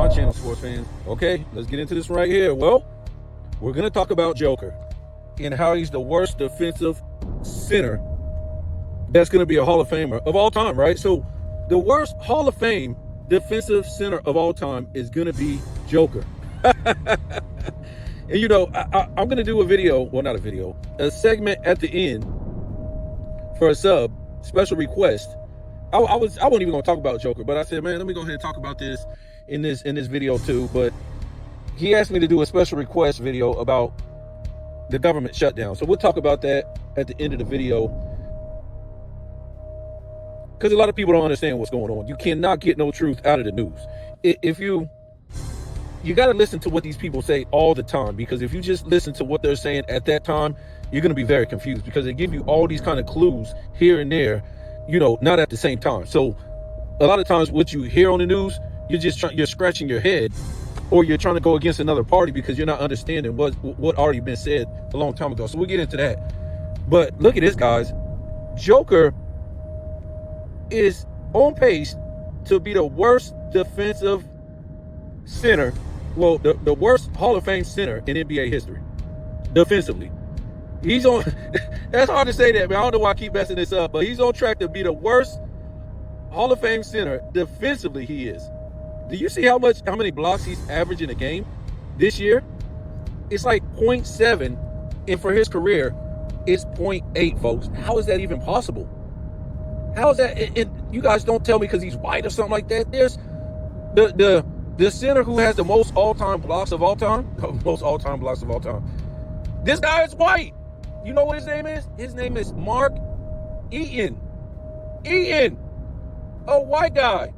my channel, sports fans. Okay, let's get into this right here. Well, we're going to talk about Joker and how he's the worst defensive center that's going to be a Hall of Famer of all time, right? So the worst Hall of Fame defensive center of all time is going to be Joker. And, you know, I'm going to do a video, well, not a video, a segment at the end for a special request. I wasn't even going to talk about Joker, but I said, man, let me go ahead and talk about this in this video too. But he asked me to do a special request video about the government shutdown. So we'll talk about that at the end of the video, because a lot of people don't understand what's going on. You cannot get no truth out of the news. If you got to listen to what these people say all the time, because if you just listen to what they're saying at that time, you're going to be very confused, because they give you all these kind of clues here and there, you know, not at the same time. So a lot of times what you hear on the news, you're scratching your head, or you're trying to go against another party because you're not understanding what already been said a long time ago. So we'll get into that. But look at this, guys. Joker is on pace to be the worst defensive center, well, the worst Hall of Fame center in NBA history, defensively. He's on, that's hard to say that, man. I don't know why I keep messing this up, but he's on track to be the worst Hall of Fame center defensively. He is. Do you see how many blocks he's averaging a game this year? It's like 0.7, and for his career, it's 0.8, folks. How is that even possible? How is that? And you guys don't tell me because he's white or something like that. There's the center who has the most all-time blocks of all time, most all-time blocks of all time. This guy is white. You know what his name is? His name is Mark Eaton. Eaton, a white guy.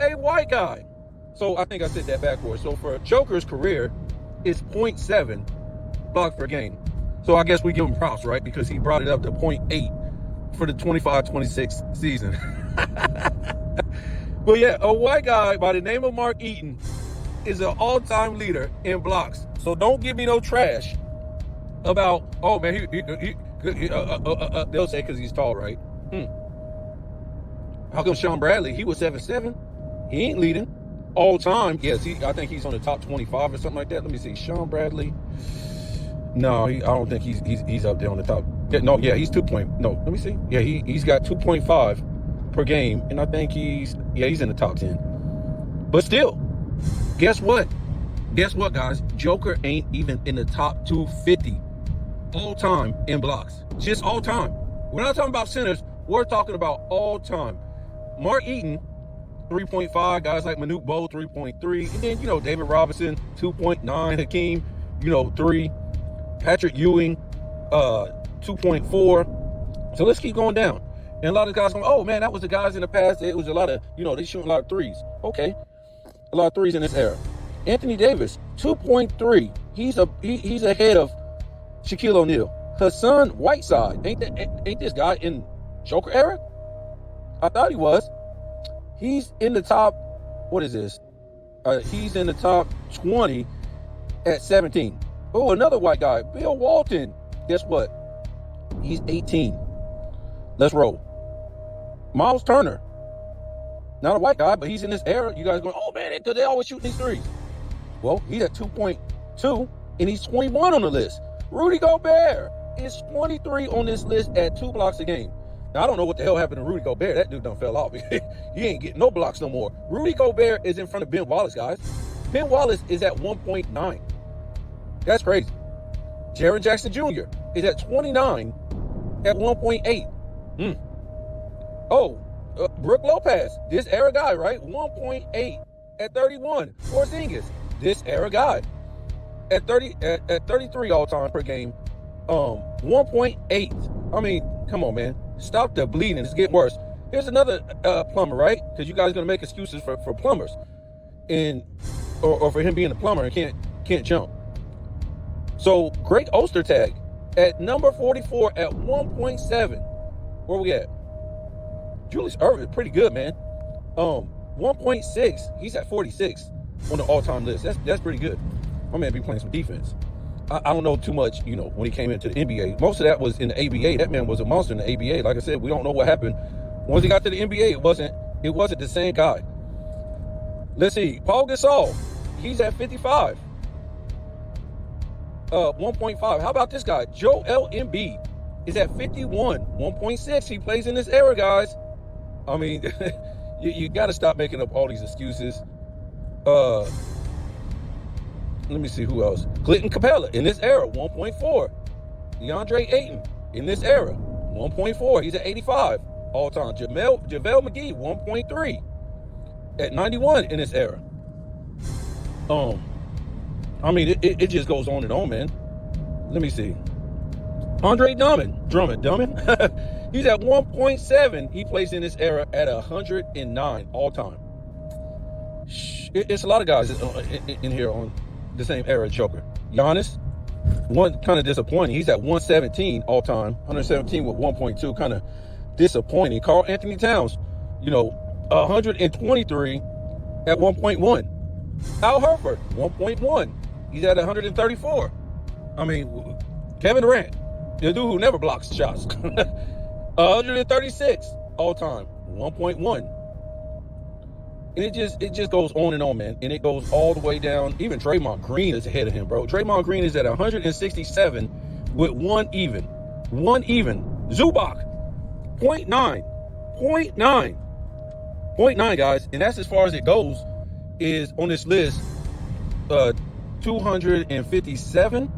A white guy. So I think I said that backwards. So for Joker's career, it's 0.7 blocks per game. So I guess we give him props, right? Because he brought it up to 0.8 for the 25-26 season. But yeah, a white guy by the name of Mark Eaton is an all-time leader in blocks. So don't give me no trash about, oh man, they'll say because he's tall, right? How come Sean Bradley, he was 7'7"? He ain't leading all time. Yes, I think he's on the top 25 or something like that. Let me see. Sean Bradley. No, I don't think he's up there on the top. Yeah, he's 2 point. No, let me see. Yeah, he's got 2.5 per game, and I think he's in the top 10. But still, guess what? Guess what, guys? Joker ain't even in the top 250 all time in blocks. Just all time. We're not talking about centers. We're talking about all time. Mark Eaton, 3.5. Guys like Manute Bol, 3.3. And then, you know, David Robinson, 2.9. Hakeem, 3. Patrick Ewing, 2.4. So let's keep going down. And a lot of guys going, oh man, that was the guys in the past. It was a lot of, they shooting a lot of threes. Okay. A lot of threes in this era. Anthony Davis, 2.3. He's ahead of Shaquille O'Neal. Hassan Whiteside, ain't this guy in Joker era? I thought he was. He's in the top, what is this? He's in the top 20 at 17. Oh, another white guy, Bill Walton. Guess what? He's 18. Let's roll. Miles Turner, not a white guy, but he's in this era. You guys going, oh man, they always shooting these threes. Well, he's at 2.2, and he's 21 on the list. Rudy Gobert is 23 on this list at 2 blocks a game. Now, I don't know what the hell happened to Rudy Gobert. That dude done fell off. He ain't getting no blocks no more. Rudy Gobert is in front of Ben Wallace, guys. Ben Wallace is at 1.9. That's crazy. Jaren Jackson Jr. is at 29 at 1.8. Brook Lopez, this era guy, right? 1.8 at 31. Porzingis, this era guy, at 33 all time per game. 1.8. I mean, come on, man. Stop the bleeding. It's getting worse. Here's another plumber, right? Because you guys are gonna make excuses for plumbers, or for him being a plumber and can't jump. So Greg Ostertag at number 44 at 1.7. Where we at? Julius Erving, pretty good, man. 1.6. He's at 46 on the all-time list. That's pretty good. My man be playing some defense. I don't know too much, when he came into the NBA. Most of that was in the ABA. That man was a monster in the ABA. Like I said, we don't know what happened. Once he got to the NBA, it wasn't the same guy. Let's see. Paul Gasol, he's at 55. 1.5. How about this guy? Joel Embiid is at 51. 1.6. He plays in this era, guys. I mean, you got to stop making up all these excuses. Let me see who else. Clinton Capella in this era, 1.4. DeAndre Ayton in this era, 1.4. He's at 85 all time. JaVale McGee, 1.3 at 91 in this era. I mean, it just goes on and on, man. Let me see. Andre Drummond. He's at 1.7. He plays in this era at 109 all time. It's a lot of guys in here on the same era as Joker. Giannis, one kind of disappointing. He's at 117 all time. 117 with 1.2, kind of disappointing. Karl Anthony Towns, 123 at 1.1. Al Horford, 1.1. He's at 134. I mean, Kevin Durant, the dude who never blocks shots, 136 all time, 1.1. And it just goes on and on, man. And it goes all the way down. Even Draymond Green is ahead of him, bro. Draymond Green is at 167 with one even. Zubac, 0.9. 0.9, guys. And that's as far as it goes, is on this list, 257.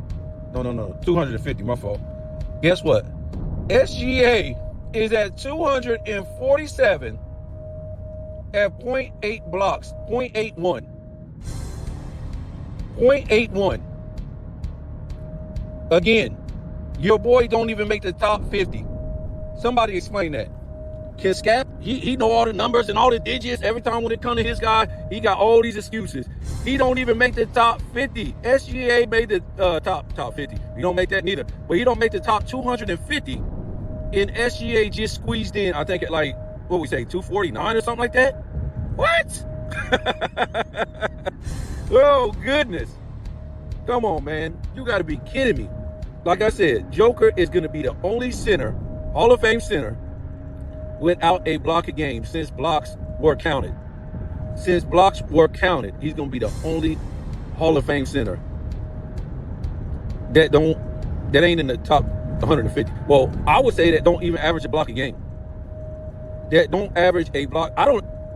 No, 250, my fault. Guess what? SGA is at 247 at 0.8 blocks, 0.81. 0.81. Again, your boy don't even make the top 50. Somebody explain that. Can Scap, he know all the numbers and all the digits. Every time when it comes to his guy, he got all these excuses. He don't even make the top 50. SGA made the top 50. You don't make that neither. But he don't make the top 250. And SGA just squeezed in, I think at like, what we say, 249 or something like that? What? Oh, goodness. Come on, man. You got to be kidding me. Like I said, Joker is going to be the only center, Hall of Fame center, without a block a game since blocks were counted. Since blocks were counted, he's going to be the only Hall of Fame center that ain't in the top 150. Well, I would say that don't even average a block a game. That don't average a block.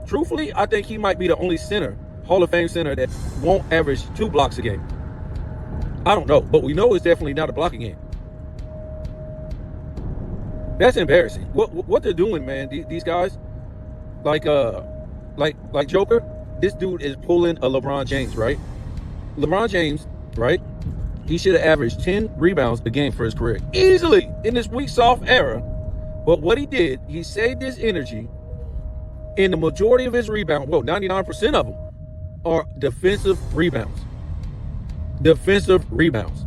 Truthfully, I think he might be the only center, Hall of Fame center, that won't average 2 blocks a game. I don't know, but we know it's definitely not a blocking game. That's embarrassing. What they're doing, man, these guys, like Joker, this dude is pulling a LeBron James, right? LeBron James, right? He should have averaged 10 rebounds a game for his career. Easily in this weak, soft era. But what he did, he saved his energy, and the majority of his rebounds, 99% of them, are defensive rebounds. Defensive rebounds.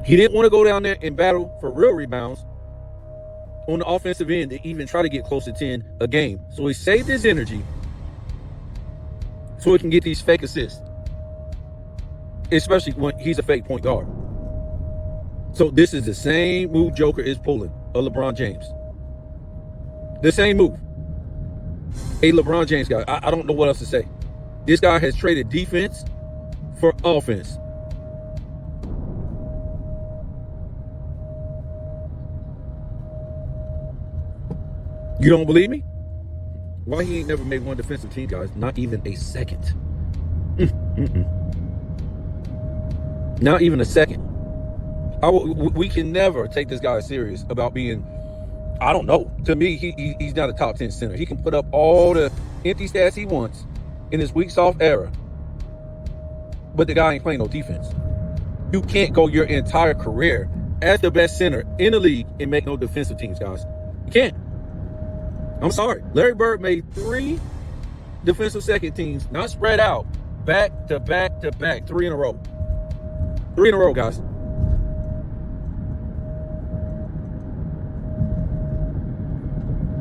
He didn't want to go down there and battle for real rebounds on the offensive end to even try to get close to 10 a game. So he saved his energy so he can get these fake assists, especially when he's a fake point guard. So this is the same move Joker is pulling, a LeBron James. The same move. A LeBron James guy. I don't know what else to say. This guy has traded defense for offense. You don't believe me? Why he ain't never made one defensive team, guys? Not even a second. Not even a second. We can never take this guy serious about being, I don't know. To me, he's not a top 10 center. He can put up all the empty stats he wants in this weak, soft era. But the guy ain't playing no defense. You can't go your entire career as the best center in the league and make no defensive teams, guys. You can't. I'm sorry. Larry Bird made 3 defensive second teams, not spread out, back to back to back, 3 in a row. 3 in a row, guys.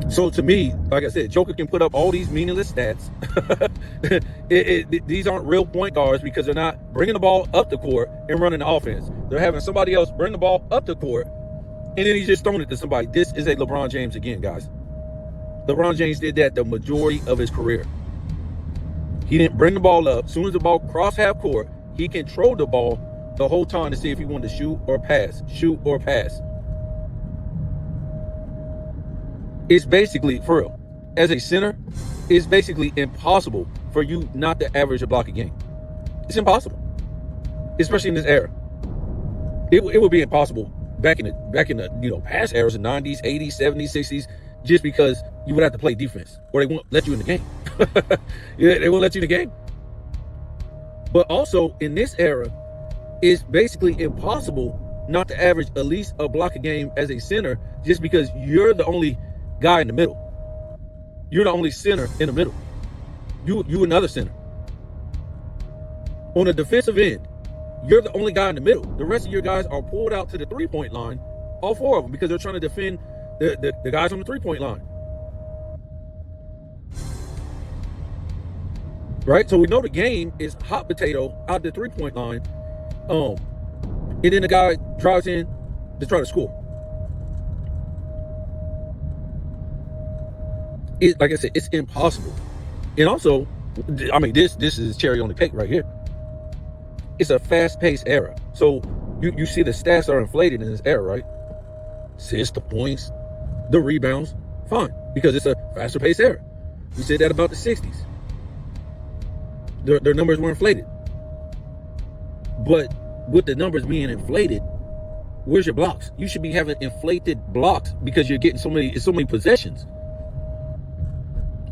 So to me, like I said, Joker can put up all these meaningless stats. These aren't real point guards because they're not bringing the ball up the court and running the offense. They're having somebody else bring the ball up the court, and then he's just throwing it to somebody. This is a LeBron James again, guys. LeBron James did that the majority of his career. He didn't bring the ball up. As soon as the ball crossed half court, he controlled the ball the whole time to see if he wanted to shoot or pass. Shoot or pass. It's basically, for real, as a center, it's basically impossible for you not to average a block a game. It's impossible, especially in this era. It would be impossible back in the past eras, the 90s, 80s, 70s, 60s, just because you would have to play defense or they won't let you in the game. Yeah, they won't let you in the game. But also in this era, it's basically impossible not to average at least a block a game as a center, just because you're the only guy in the middle. You're the only center in the middle. You another center. On the defensive end, you're the only guy in the middle. The rest of your guys are pulled out to the three-point line, all four of them, because they're trying to defend the guys on the three-point line. Right? So we know the game is hot potato out the three-point line. And then the guy drives in to try to score. Like I said, it's impossible. And also, I mean, this is cherry on the cake right here. It's a fast-paced era. So you see the stats are inflated in this era, right? Assists, the points, the rebounds, fine, because it's a faster-paced era. We said that about the 60s. Their numbers were inflated. But with the numbers being inflated, where's your blocks? You should be having inflated blocks because you're getting so many possessions.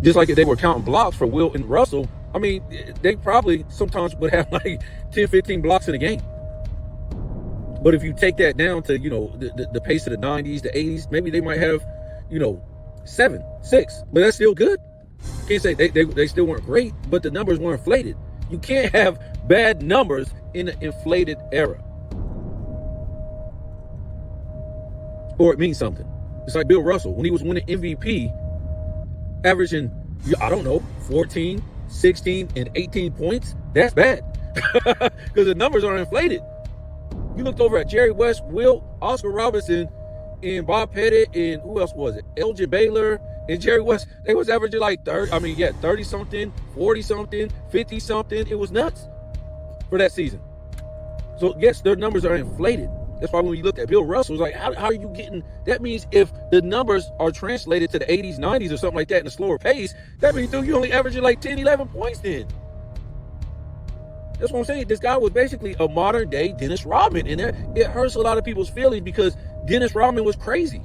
Just like if they were counting blocks for Wilt and Russell, I mean, they probably sometimes would have like 10, 15 blocks in a game. But if you take that down to, the pace of the 90s, the 80s, maybe they might have, 7, 6. But that's still good. Can't say they still weren't great, but the numbers were inflated. You can't have bad numbers in an inflated era. Or it means something. It's like Bill Russell, when he was winning MVP, averaging, 14, 16, and 18 points, that's bad. Because the numbers are inflated. You looked over at Jerry West, Wilt, Oscar Robertson, and Bob Pettit, and who else was it? Elgin Baylor and Jerry West. They was averaging like 30-something, 40-something, 50-something. It was nuts for that season. So, yes, their numbers are inflated. That's why when you looked at Bill Russell, it was like, how are you getting... That means if the numbers are translated to the 80s, 90s, or something like that in a slower pace, that means, dude, you only averaging like 10, 11 points then. That's what I'm saying. This guy was basically a modern-day Dennis Rodman, and it hurts a lot of people's feelings because Dennis Rodman was crazy.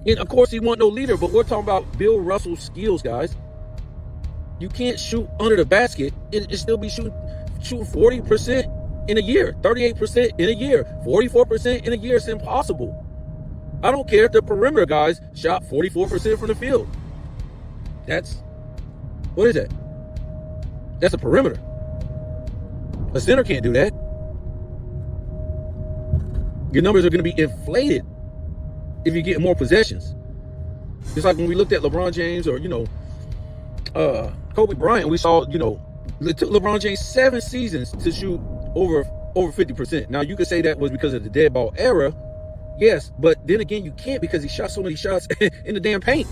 And, of course, he wasn't no leader, but we're talking about Bill Russell's skills, guys. You can't shoot under the basket and still be shooting 40% in a year, 38% in a year, 44% in a year. It's impossible. I don't care if the perimeter guys shot 44% from the field. What is that? That's a perimeter. A center can't do that. Your numbers are going to be inflated if you get more possessions. Just like when we looked at LeBron James or, Kobe Bryant, we saw, it took LeBron James 7 seasons to shoot over 50%. Now, you could say that was because of the dead ball era. Yes, but then again, you can't because he shot so many shots in the damn paint.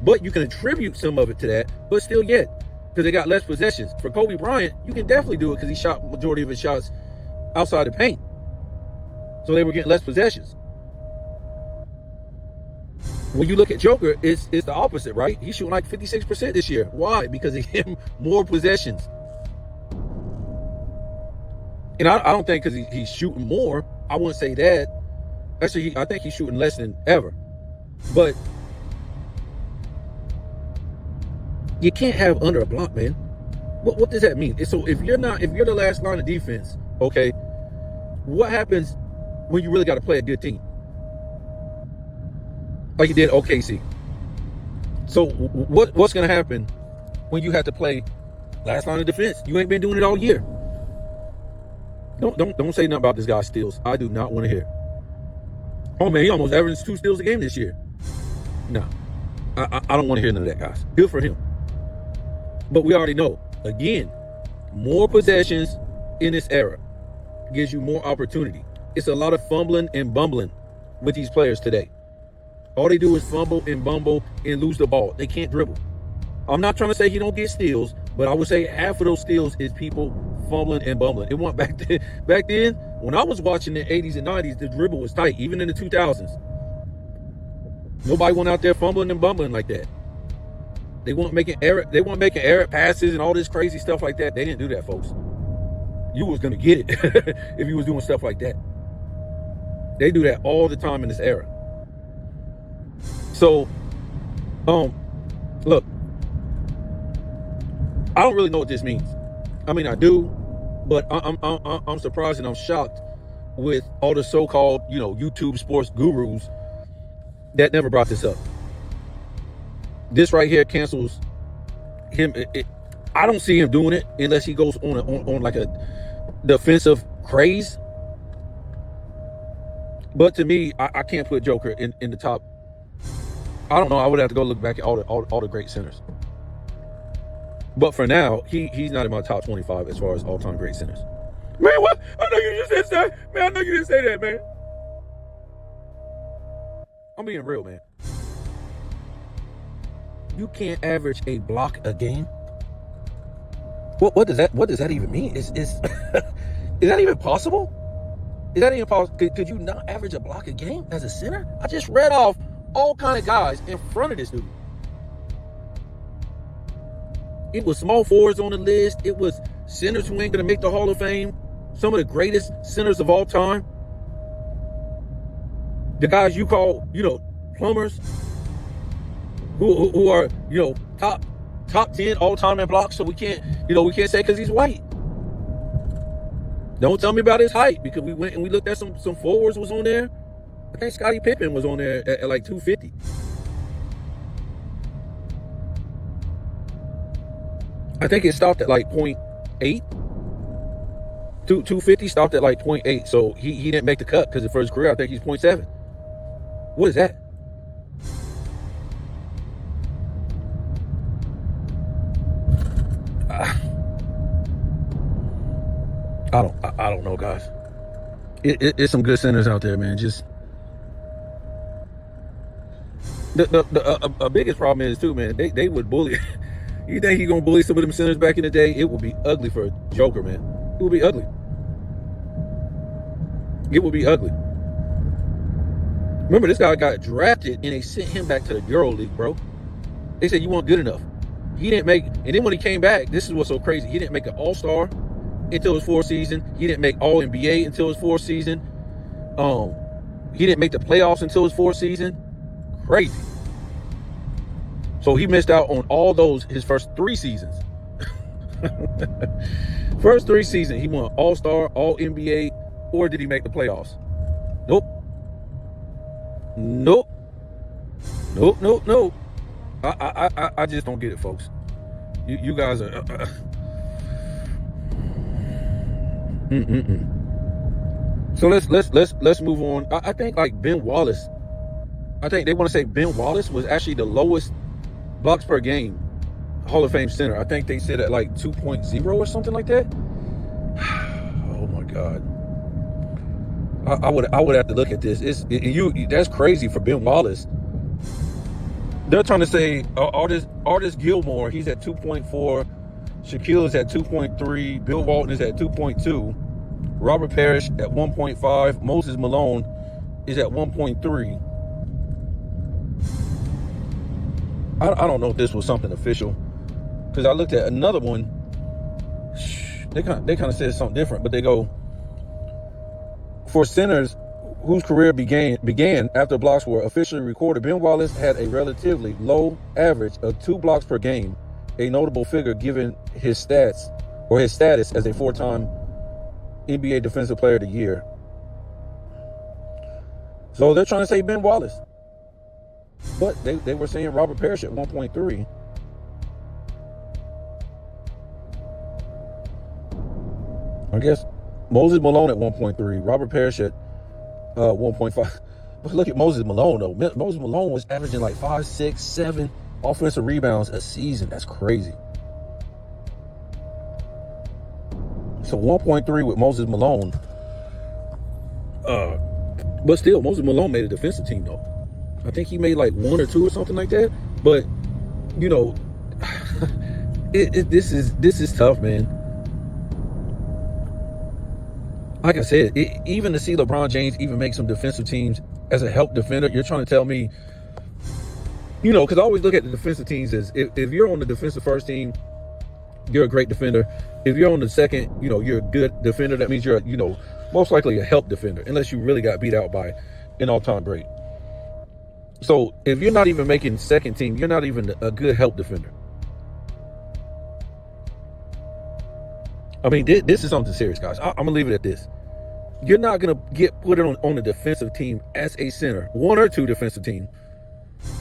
But you can attribute some of it to that, but still yet, because they got less possessions. For Kobe Bryant, you can definitely do it because he shot majority of his shots outside the paint. So they were getting less possessions. When you look at Joker, it's the opposite, right? He's shooting like 56% this year. Why? Because he hit more possessions. And I don't think because he's shooting more, I wouldn't say that. Actually, I think he's shooting less than ever. But you can't have under a block, man. What does that mean? So if you're the last line of defense, okay, what happens when you really got to play a good team? Like you did OKC. So what's going to happen when you have to play last line of defense? You ain't been doing it all year. Don't say nothing about this guy's steals. I do not want to hear. Oh man, he almost averaged 2 steals a game this year. No, I don't want to hear none of that, guys. Good for him. But we already know, again, more possessions in this era gives you more opportunity. It's a lot of fumbling and bumbling with these players today. All they do is fumble and bumble and lose the ball. They can't dribble. I'm not trying to say he don't get steals, but I would say half of those steals is people fumbling and bumbling. It went back then. Back then, when I was watching the 80s and 90s, the dribble was tight. Even in the 2000s, nobody went out there fumbling and bumbling like that. They weren't making error passes and all this crazy stuff like that. They didn't do that, folks. You was gonna get it if you was doing stuff like that. They do that all the time in this era. So, look, I don't really know what this means. I mean, I do, but I'm surprised and I'm shocked with all the so-called, YouTube sports gurus that never brought this up. This right here cancels him. I don't see him doing it unless he goes on like a defensive craze. But to me, I can't put Joker in the top. I don't know. I would have to go look back at all the great centers. But for now, he's not in my top 25 as far as all-time great centers. Man, what? I know you just said that. Man, I know you didn't say that, man. I'm being real, man. You can't average a block a game. What does that even mean? Is that even possible? Is that even possible? Could you not average a block a game as a center? I just read off all kind of guys in front of this dude. It was small forwards on the list. It was centers who ain't gonna make the Hall of Fame. Some of the greatest centers of all time. The guys you call, plumbers, who are, top 10 all time in blocks. So we can't say because he's white. Don't tell me about his height, because we went and we looked at some forwards was on there. I think Scottie Pippen was on there at like 250. I think it stopped at like 0.8. 250 stopped at like 0.8. So he didn't make the cut because for his career, I think he's 0.7. What is that? I don't know, guys. It's some good centers out there, man. Just the biggest problem is too, man. They would bully. You think he gonna bully some of them centers back in the day? It would be ugly for Joker, man. It would be ugly. It would be ugly. Remember, this guy got drafted and they sent him back to the Euro League, bro. They said you weren't good enough. He didn't make, and then when he came back, this is what's so crazy. He didn't make an All-Star until his fourth season. He didn't make All-NBA until his fourth season. He didn't make the playoffs until his fourth season. Crazy. So he missed out on all those his first 3 seasons. First 3 seasons, he won All-Star, All-NBA, or did he make the playoffs? Nope. I just don't get it, folks. You guys are. So let's move on. I think like Ben Wallace. I think they want to say Ben Wallace was actually the lowest blocks per game Hall of Fame center. I think they said at like 2.0 or something like that. Oh my God. I would have to look at this. That's crazy for Ben Wallace. They're trying to say Artist Gilmore, he's at 2.4. Shaquille is at 2.3. Bill Walton is at 2.2. Robert Parrish at 1.5. Moses Malone is at 1.3. I don't know if this was something official, because I looked at another one. They kind of said something different, but they go, for centers whose career began after blocks were officially recorded, Ben Wallace had a relatively low average of 2 blocks per game, a notable figure given his stats or his status as a 4-time NBA Defensive Player of the Year. So they're trying to say Ben Wallace, but they were saying Robert Parrish at 1.3. I guess Moses Malone at 1.3, Robert Parrish at 1.5. But look at Moses Malone, though. Moses Malone was averaging like 5, 6, 7 offensive rebounds a season. That's crazy. So 1.3 with Moses Malone. But still, Moses Malone made a defensive team though. I think he made like 1 or 2 or something like that. But you know, this is tough, man. Like I said, even to see LeBron James even make some defensive teams as a help defender, you're trying to tell me, because I always look at the defensive teams as if you're on the defensive first team, you're a great defender. If you're on the second, you're a good defender. That means you're, most likely a help defender, unless you really got beat out by an all-time great. So if you're not even making second team, you're not even a good help defender. I mean, this is something serious, guys. I'm gonna leave it at this. You're not gonna get put on the defensive team as a center, 1 or 2 defensive team,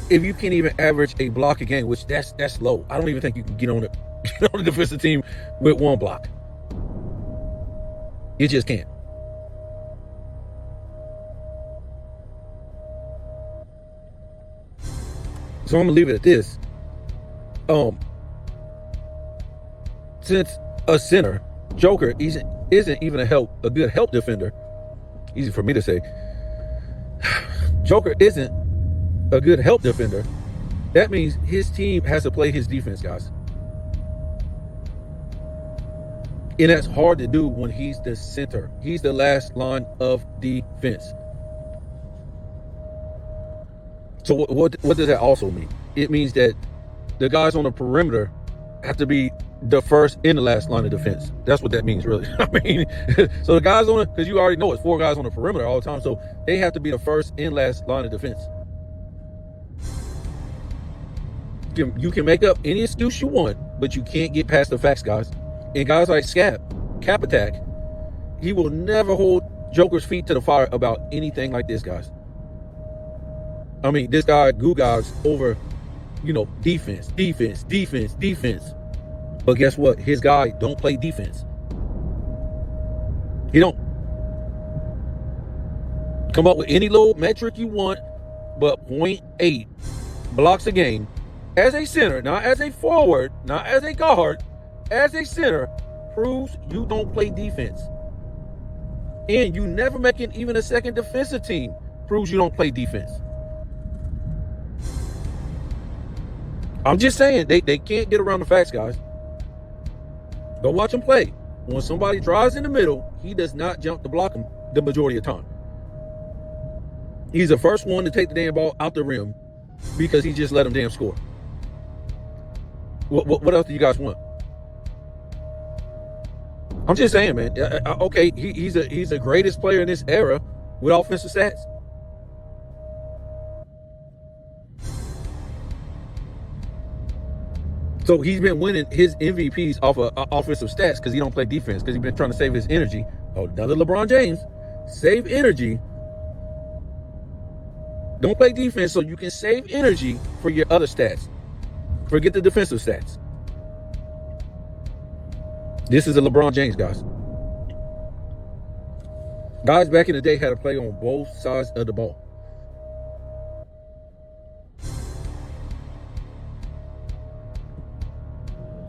if you can't even average a block a game, which that's low. I don't even think you can get on the defensive team with 1 block. You just can't. So I'm gonna leave it at this. Since a center, Joker isn't even a good help defender. Easy for me to say. Joker isn't a good help defender. That means his team has to play his defense, guys. And that's hard to do when he's the center. He's the last line of defense. So what does that also mean? It means that the guys on the perimeter have to be the first and the last line of defense. That's what that means, really. I mean, so the guys on it, because you already know it's 4 guys on the perimeter all the time, so they have to be the first and last line of defense. You can make up any excuse you want, but you can't get past the facts, guys. And guys like Cap Attack, he will never hold Joker's feet to the fire about anything like this, guys. I mean, this guy guys over, defense. But guess what? His guy don't play defense. He don't. Come up with any little metric you want, but 0.8 blocks a game as a center, not as a forward, not as a guard, as a center, proves you don't play defense. And you never making even a second defensive team proves you don't play defense. I'm just saying, they can't get around the facts, guys. Go watch him play. When somebody drives in the middle, he does not jump to block him the majority of the time. He's the first one to take the damn ball out the rim because he just let him damn score. What else do you guys want? I'm just saying, man. Okay, he's the greatest player in this era with offensive stats. So he's been winning his MVPs off of offensive stats because he don't play defense, because he's been trying to save his energy. Oh, another LeBron James. Save energy. Don't play defense so you can save energy for your other stats. Forget the defensive stats. This is a LeBron James, guys. Guys back in the day had to play on both sides of the ball.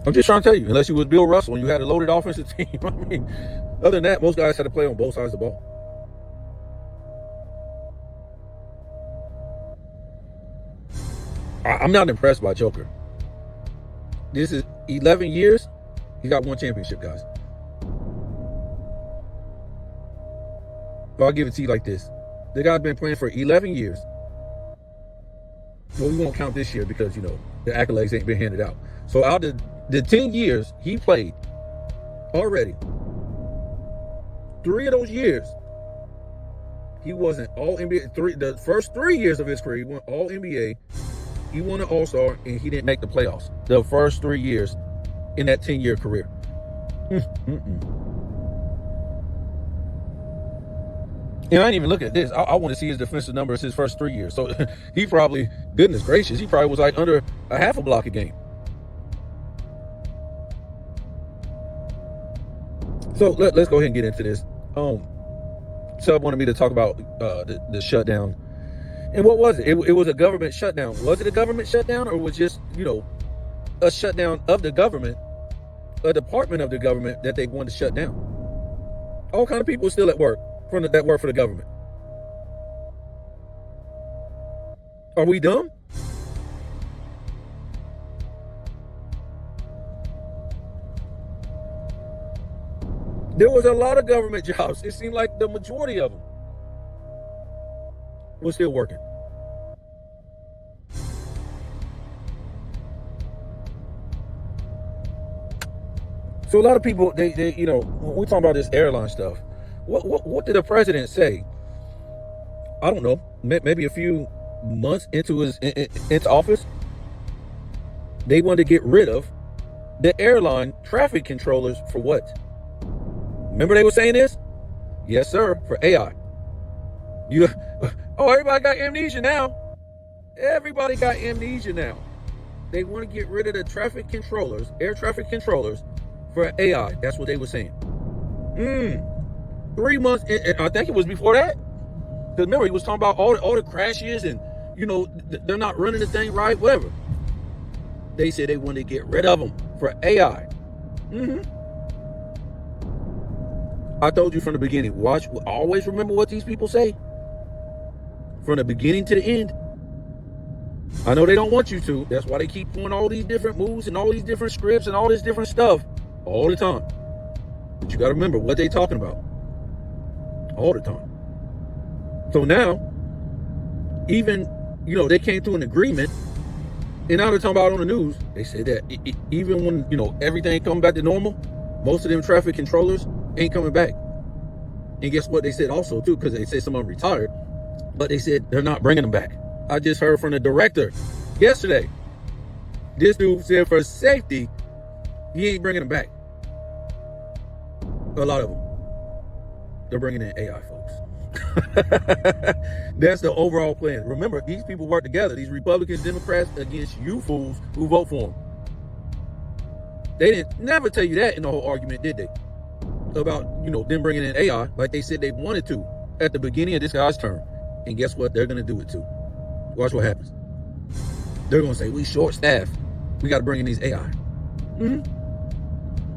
I'm just trying to tell you, unless you was Bill Russell and you had a loaded offensive team. I mean, other than that, most guys had to play on both sides of the ball. I'm not impressed by Joker. This is 11 years. He got 1 championship, guys. But I'll give it to you like this. The guy's been playing for 11 years. Well, we won't count this year because, the accolades ain't been handed out. So out of the 10 years he played already, 3 of those years, he wasn't all NBA. The first 3 years of his career, he won all NBA. He won an All-Star, and he didn't make the playoffs. The first 3 years in that 10-year career. And I didn't even look at this. I want to see his defensive numbers his first 3 years. So he probably, goodness gracious, he probably was like under a half a block a game. So let's go ahead and get into this. Sub wanted me to talk about the shutdown. And what was it? It was a government shutdown. Was it a government shutdown, or was just, a shutdown of the government, a department of the government that they wanted to shut down? All kind of people still at work that work for the government. Are we dumb? There was a lot of government jobs. It seemed like the majority of them were still working. So a lot of people, they when we talk about this airline stuff, what did the president say? I don't know. Maybe a few months into into office, they wanted to get rid of the airline traffic controllers for what? Remember they were saying this? Yes, sir, for AI. Everybody got amnesia now. Everybody got amnesia now. They want to get rid of the traffic controllers, air traffic controllers, for AI. That's what they were saying. 3 months, I think it was before that. Because remember, he was talking about all the crashes and, they're not running the thing right, whatever. They said they wanted to get rid of them for AI. I told you from the beginning, always remember what these people say. From the beginning to the end. I know they don't want you to. That's why they keep pulling all these different moves and all these different scripts and all this different stuff all the time. But you got to remember what they talking about all the time. So now, even, they came to an agreement, and now they're talking about on the news, they said that even when, everything coming back to normal, most of them traffic controllers ain't coming back. And guess what they said also, too, because they said some of them retired, but they said they're not bringing them back. I just heard from the director yesterday. This dude said for safety, he ain't bringing them back. A lot of them. They're bringing in AI, folks. That's the overall plan. Remember, these people work together. These Republicans, Democrats, against you fools who vote for them. They didn't never tell you that in the whole argument, did they? About, them bringing in AI like they said they wanted to at the beginning of this guy's term. And guess what? They're going to do it too. Watch what happens. They're going to say, we short-staffed. We got to bring in these AI.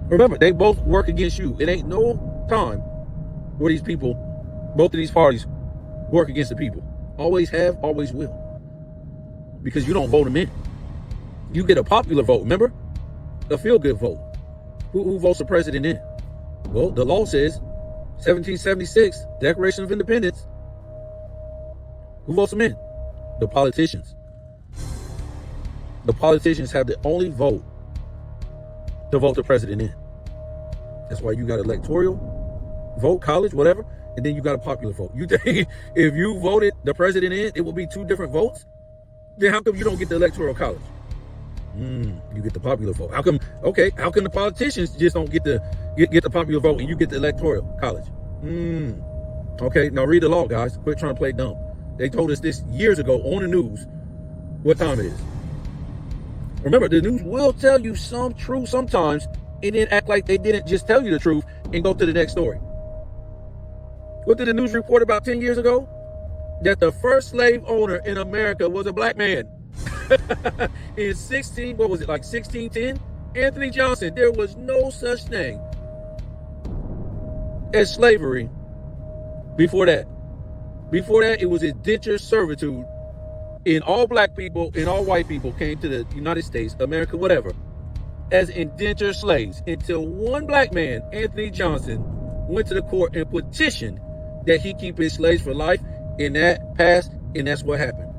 Remember, they both work against you. It ain't no time where these people, both of these parties, work against the people. Always have, always will. Because you don't vote them in. You get a popular vote, remember? A feel-good vote. Who votes the president in? Well, the law says 1776, Declaration of Independence. Who votes them in? The politicians. The politicians have the only vote to vote the president in. That's why you got electoral vote, college, whatever, and then you got a popular vote. You think if you voted the president in, it will be two different votes? Then how come you don't get the electoral college? You get the popular vote. How come the politicians just don't get the popular vote and you get the electoral college? Okay, now read the law, guys. Quit trying to play dumb. They told us this years ago on the news what time it is. Remember, the news will tell you some truth sometimes and then act like they didn't just tell you the truth and go to the next story. What did the news report about 10 years ago? That the first slave owner in America was a black man. In 1610? Anthony Johnson. There was no such thing as slavery before that. Before that, it was indentured servitude. And all black people and all white people came to the United States, America, whatever, as indentured slaves until one black man, Anthony Johnson, went to the court and petitioned that he keep his slaves for life, and that passed, and that's what happened.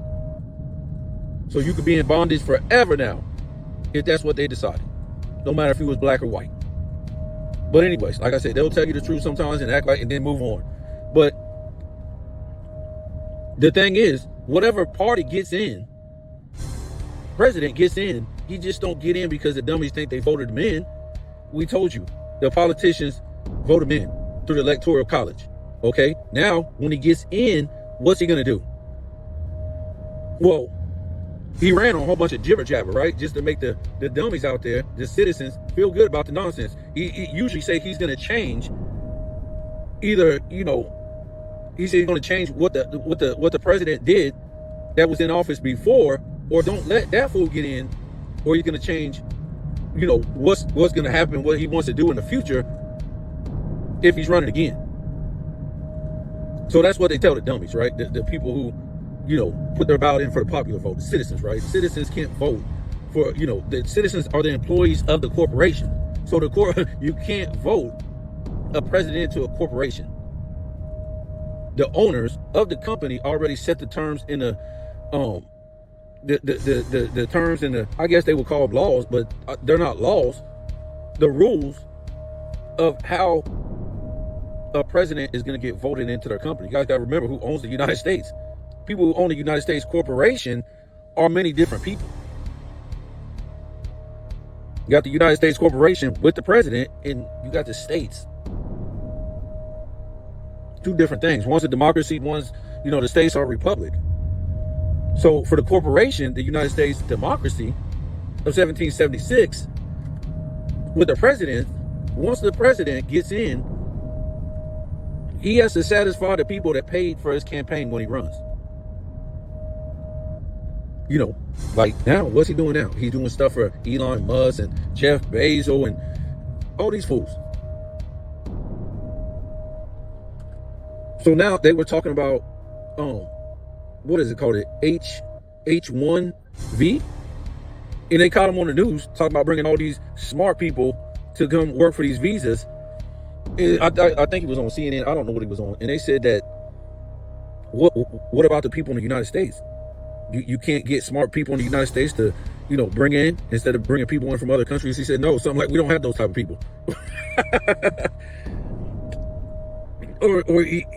So you could be in bondage forever now if that's what they decided, no matter if he was black or white. But anyways, like I said, they'll tell you the truth sometimes and act like and then move on. But the thing is, whatever party gets in, president gets in, he just don't get in because the dummies think they voted him in. We told you, the politicians vote him in through the electoral college. Okay, now when he gets in, what's he gonna do? Well, he ran on a whole bunch of jibber jabber, right? Just to make the dummies out there, the citizens, feel good about the nonsense. He usually say he's gonna change either, he said he's going to change what the president did that was in office before, or don't let that fool get in, or he's going to change, what's going to happen, what he wants to do in the future if he's running again. So that's what they tell the dummies, right? The people who put their ballot in for the popular vote. The citizens, right? Citizens can't vote for, the citizens are the employees of the corporation. So you can't vote a president to a corporation. The owners of the company already set the terms in the terms in the, I guess they would call them laws, but they're not laws. The rules of how a president is going to get voted into their company. You guys got to remember who owns the United States. People who own the United States corporation are many different people. You got the United States corporation with the president, and you got the states. Two different things. One's a democracy, one's, the states are a republic. So for the corporation, the United States democracy of 1776, with the president, once the president gets in, he has to satisfy the people that paid for his campaign when he runs. Like now, what's he doing now? He's doing stuff for Elon Musk and Jeff Bezos and all these fools. So now they were talking about, what is it called? H1V? And they caught him on the news talking about bringing all these smart people to come work for these visas. And I think he was on CNN. I don't know what he was on. And they said that, what about the people in the United States? You can't get smart people in the United States to, bring in instead of bringing people in from other countries. He said, no, something like, we don't have those type of people.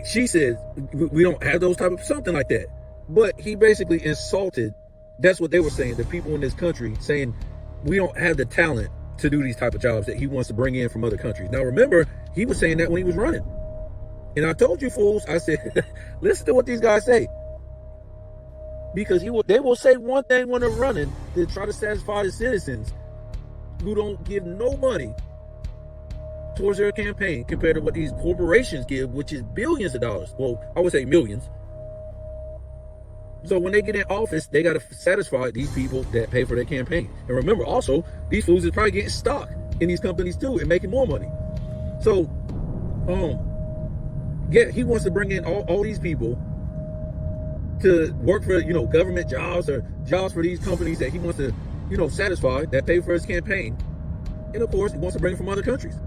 She said, we don't have those type of, something like that. But he basically insulted, that's what they were saying, the people in this country, saying we don't have the talent to do these type of jobs that he wants to bring in from other countries. Now remember, he was saying that when he was running. And I told you fools, I said, listen to what these guys say. Because they will say one thing when they're running to try to satisfy the citizens who don't give no money towards their campaign compared to what these corporations give, which is billions of dollars. Well, I would say millions. So when they get in office, they got to satisfy these people that pay for their campaign. And remember, also, these fools is probably getting stock in these companies too and making more money. So, yeah, he wants to bring in all these people to work for, government jobs or jobs for these companies that he wants to, satisfy, that pay for his campaign. And of course, he wants to bring from other countries.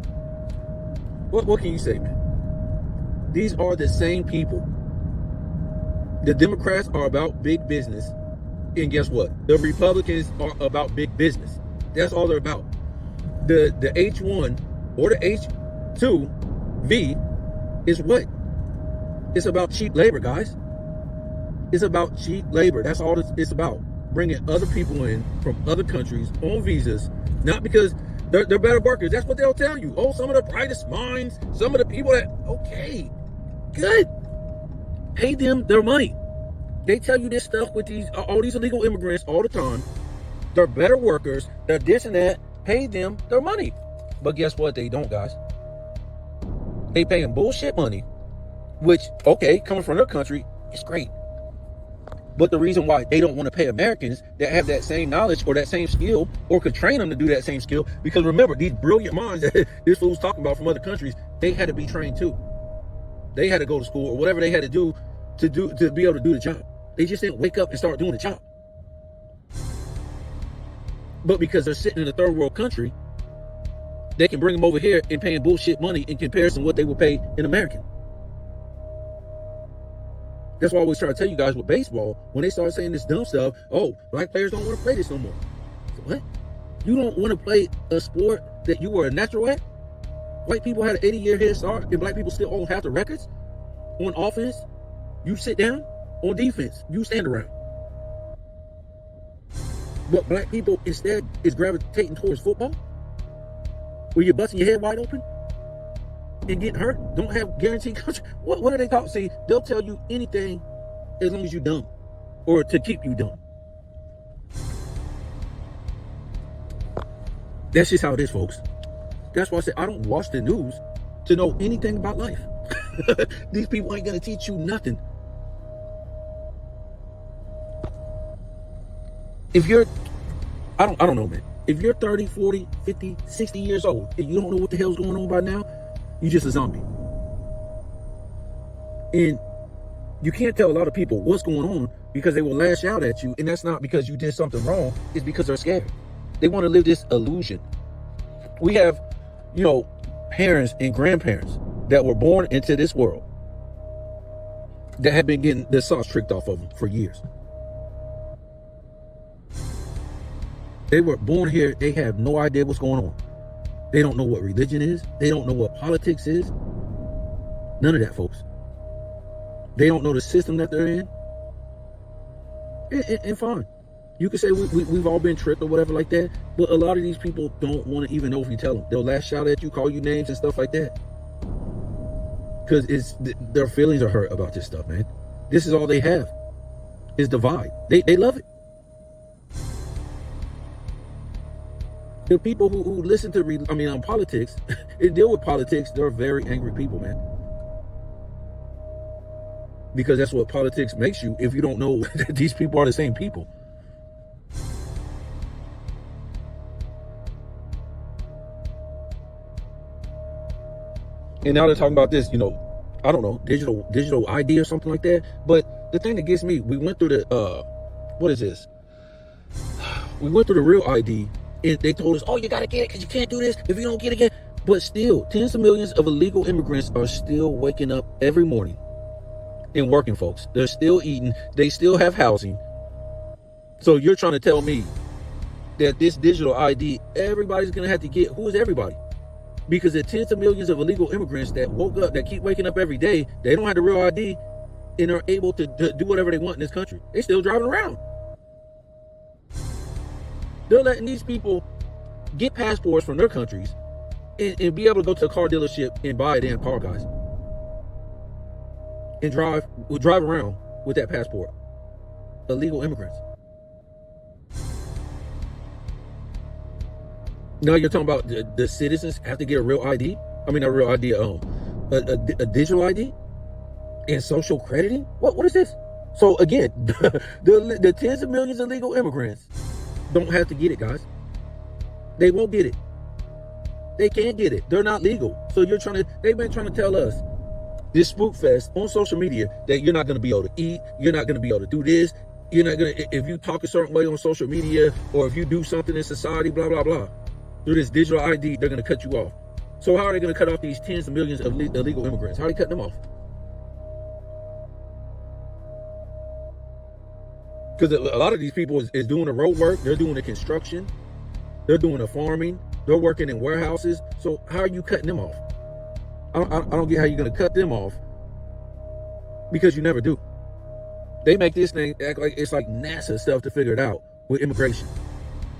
What can you say, man? These are the same people. The Democrats are about big business. And guess what? The Republicans are about big business. That's all they're about. The H1 or the H2V is what? It's about cheap labor, guys. It's about cheap labor. That's all it's about. Bringing other people in from other countries on visas, not because they're better workers. That's what they'll tell you. Oh, some of the brightest minds, some of the people that, okay, good. Pay them their money. They tell you this stuff with all these illegal immigrants all the time. They're better workers. They're this and that. Pay them their money. But guess what? They don't, guys. They pay them bullshit money, which, okay, coming from their country, it's great. But the reason why they don't want to pay Americans that have that same knowledge or that same skill or could train them to do that same skill, because remember, these brilliant minds that this fool's talking about from other countries, they had to be trained too. They had to go to school or whatever they had to do to be able to do the job. They just didn't wake up and start doing the job. But because they're sitting in a third world country, they can bring them over here and paying bullshit money in comparison to what they would pay in American. That's why I always try to tell you guys with baseball, when they start saying this dumb stuff, oh, black players don't want to play this no more. So what? You don't want to play a sport that you were a natural at? White people had an 80-year head start, and black people still own half the records? On offense, you sit down. On defense, you stand around. But black people instead is gravitating towards football, where you're busting your head wide open and getting hurt, don't have guaranteed contract. What are they called? See, they'll tell you anything as long as you're dumb or to keep you dumb. That's just how it is, folks. That's why I say I don't watch the news to know anything about life. These people ain't gonna teach you nothing. If you're, I don't know, man. If you're 30, 40, 50, 60 years old and you don't know what the hell's going on by now, you're just a zombie. And You can't tell a lot of people what's going on because they will lash out at you. And that's not because you did something wrong. It's because they're scared. They want to live this illusion. We have, parents and grandparents that were born into this world that have been getting the sauce tricked off of them for years. They were born here. They have no idea what's going on. They don't know what religion is. They don't know what politics is. None of that, folks. They don't know the system that they're in. And fine. You can say we've all been tricked or whatever like that, but a lot of these people don't want to even know if you tell them. They'll lash out at you, call you names and stuff like that. Because their feelings are hurt about this stuff, man. This is all they have is divide. They love it. The people who listen to, on politics, and deal with politics, they're very angry people, man. Because that's what politics makes you if you don't know that these people are the same people. And now they're talking about this, I don't know, digital ID or something like that. But the thing that gets me, we went through the, what is this? We went through the real ID, and they told us, oh, you got to get it because you can't do this if you don't get it. But still, tens of millions of illegal immigrants are still waking up every morning and working, folks. They're still eating. They still have housing. So you're trying to tell me that this digital ID, everybody's going to have to get. Who is everybody? Because the tens of millions of illegal immigrants that woke up, that keep waking up every day, they don't have the real ID and are able to do whatever they want in this country. They're still driving around. They're letting these people get passports from their countries and be able to go to a car dealership and buy a damn car, guys. And drive around with that passport. Illegal immigrants. Now you're talking about the citizens have to get a real ID? A real ID, a digital ID? And social crediting? What is this? So again, the tens of millions of illegal immigrants don't have to get it, guys. They won't get it. They can't get it. They're not legal. So they've been trying to tell us this spook fest on social media that you're not going to be able to eat. You're not going to be able to do this. You're not going to, if you talk a certain way on social media or if you do something in society, blah, blah, blah. Through this digital ID, they're going to cut you off. So how are they going to cut off these tens of millions of illegal immigrants? How are they cutting them off? Because a lot of these people is doing the road work. They're doing the construction. They're doing the farming. They're working in warehouses. So how are you cutting them off? I don't get how you're going to cut them off because you never do. They make this thing act like it's like NASA stuff to figure it out with immigration.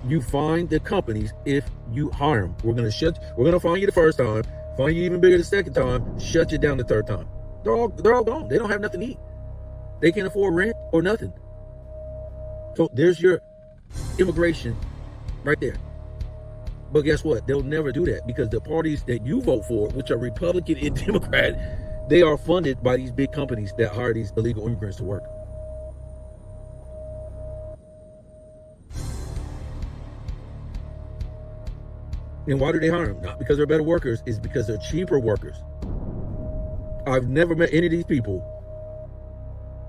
You find the companies if you hire them. We're going to find you the first time, find you even bigger the second time, shut you down the third time. They're all gone. They don't have nothing to eat. They can't afford rent or nothing. So there's your immigration right there. But guess what? They'll never do that because the parties that you vote for, which are Republican and Democrat, they are funded by these big companies that hire these illegal immigrants to work. And why do they hire them? Not because they're better workers, it's because they're cheaper workers. I've never met any of these people,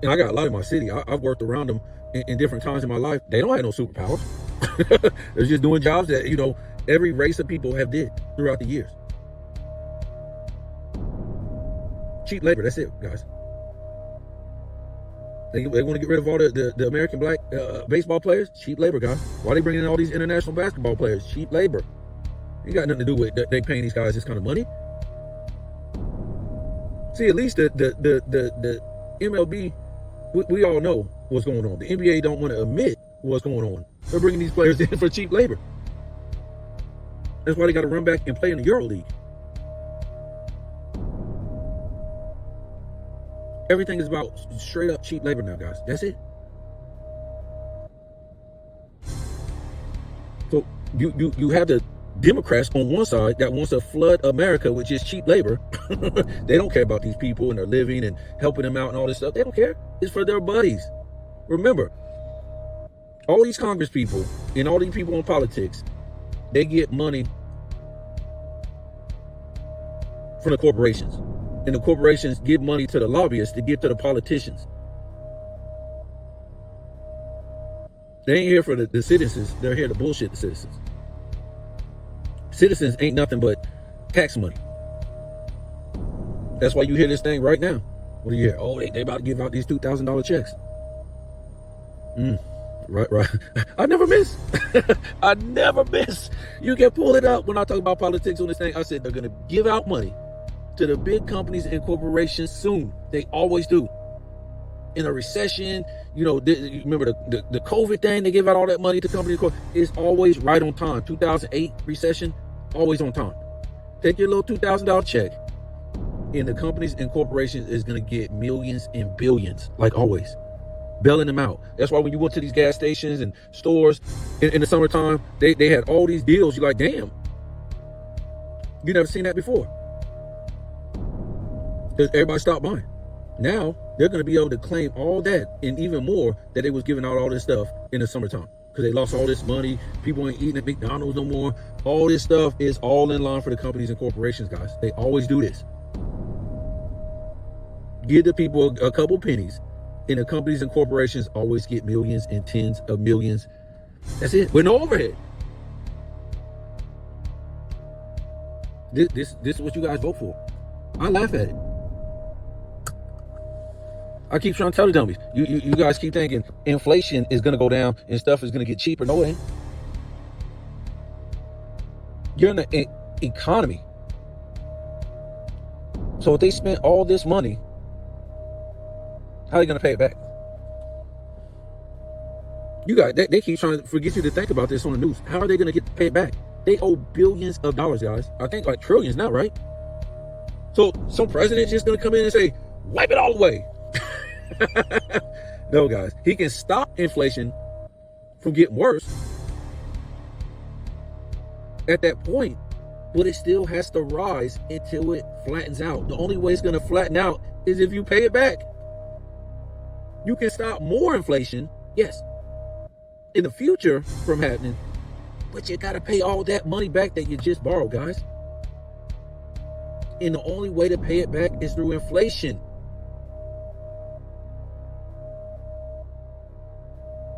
and I got a lot in my city. I've worked around them in different times in my life. They don't have no superpowers. They're just doing jobs that, every race of people have did throughout the years. Cheap labor, that's it, guys. They want to get rid of all the American black baseball players. Cheap labor, guys. Why are they bringing in all these international basketball players? Cheap labor. Ain't got nothing to do with they paying these guys this kind of money. See, at least the MLB, we all know what's going on. The NBA don't want to admit what's going on. They're bringing these players in for cheap labor. That's why they got to run back and play in the Euro League. Everything is about straight up cheap labor now, guys. That's it. So you have the Democrats on one side that wants to flood America with just cheap labor. They don't care about these people and their living and helping them out and all this stuff. They don't care. It's for their buddies. Remember, all these Congress people and all these people in politics, they get money from the corporations. And and the corporations give money to the lobbyists to give to the politicians. They ain't here for the citizens. They're here to bullshit the citizens. Citizens ain't nothing but tax money. That's why you hear this thing right now. What do you hear? Oh, they about to give out these $2,000 checks. Right. I never miss. I never miss. You can pull it up when I talk about politics on this thing. I said they're going to give out money to the big companies and corporations soon. They always do. In a recession, remember the COVID thing, they give out all that money to companies. It's always right on time. 2008 recession, always on time. Take your little $2,000 check, and the companies and corporations is going to get millions and billions, like always, bailing them out. That's why when you went to these gas stations and stores in the summertime, they had all these deals. You're like, damn, you never seen that before. Because everybody stopped buying. Now they're going to be able to claim all that and even more that they was giving out all this stuff in the summertime because they lost all this money. People ain't eating at McDonald's no more. All this stuff is all in line for the companies and corporations, guys. They always do this. Give the people a couple pennies, and the companies and corporations always get millions and tens of millions. That's it. With no overhead. This is what you guys vote for. I laugh at it. I keep trying to tell the dummies, you guys keep thinking inflation is going to go down and stuff is going to get cheaper. No, it ain't. You're in the economy. So if they spent all this money, how are they going to pay it back? You guys, they keep trying to forget you to think about this on the news. How are they going to pay it back? They owe billions of dollars, guys. I think like trillions now, right? So some president's just going to come in and say, wipe it all away. No, guys, he can stop inflation from getting worse at that point, but it still has to rise until it flattens out. The only way it's going to flatten out is if you pay it back. You can stop more inflation, yes, in the future from happening, but you got to pay all that money back that you just borrowed, guys. And the only way to pay it back is through inflation.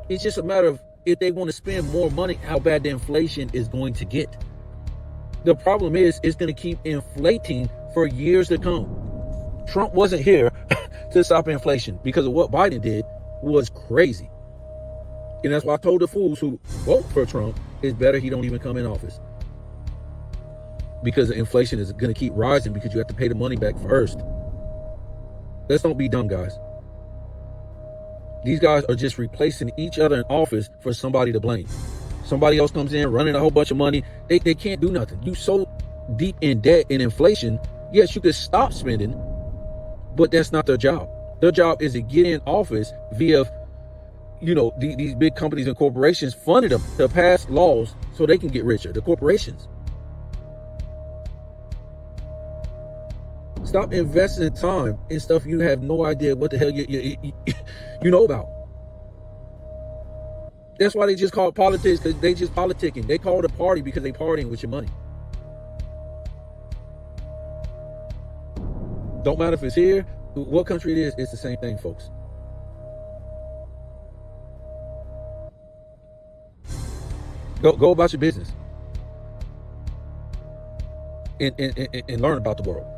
It's just a matter of if they want to spend more money, how bad the inflation is going to get. The problem is it's going to keep inflating for years to come. Trump wasn't here to stop inflation because of what Biden did was crazy. And that's why I told the fools who vote for Trump, it's better he don't even come in office. Because the inflation is going to keep rising because you have to pay the money back first. Let's don't be dumb, guys. These guys are just replacing each other in office for somebody to blame. Somebody else comes in running a whole bunch of money. They can't do nothing. You so deep in debt and inflation, yes, you could stop spending, but that's not their job. Their job is to get in office via, these big companies and corporations funded them to pass laws so they can get richer, the corporations. Stop investing time in stuff you have no idea what the hell you know about. That's why they just call it politics, because they just politicking. They call it a party because they partying with your money. Don't matter if it's here, what country it is, it's the same thing, folks. Go about your business and learn about the world.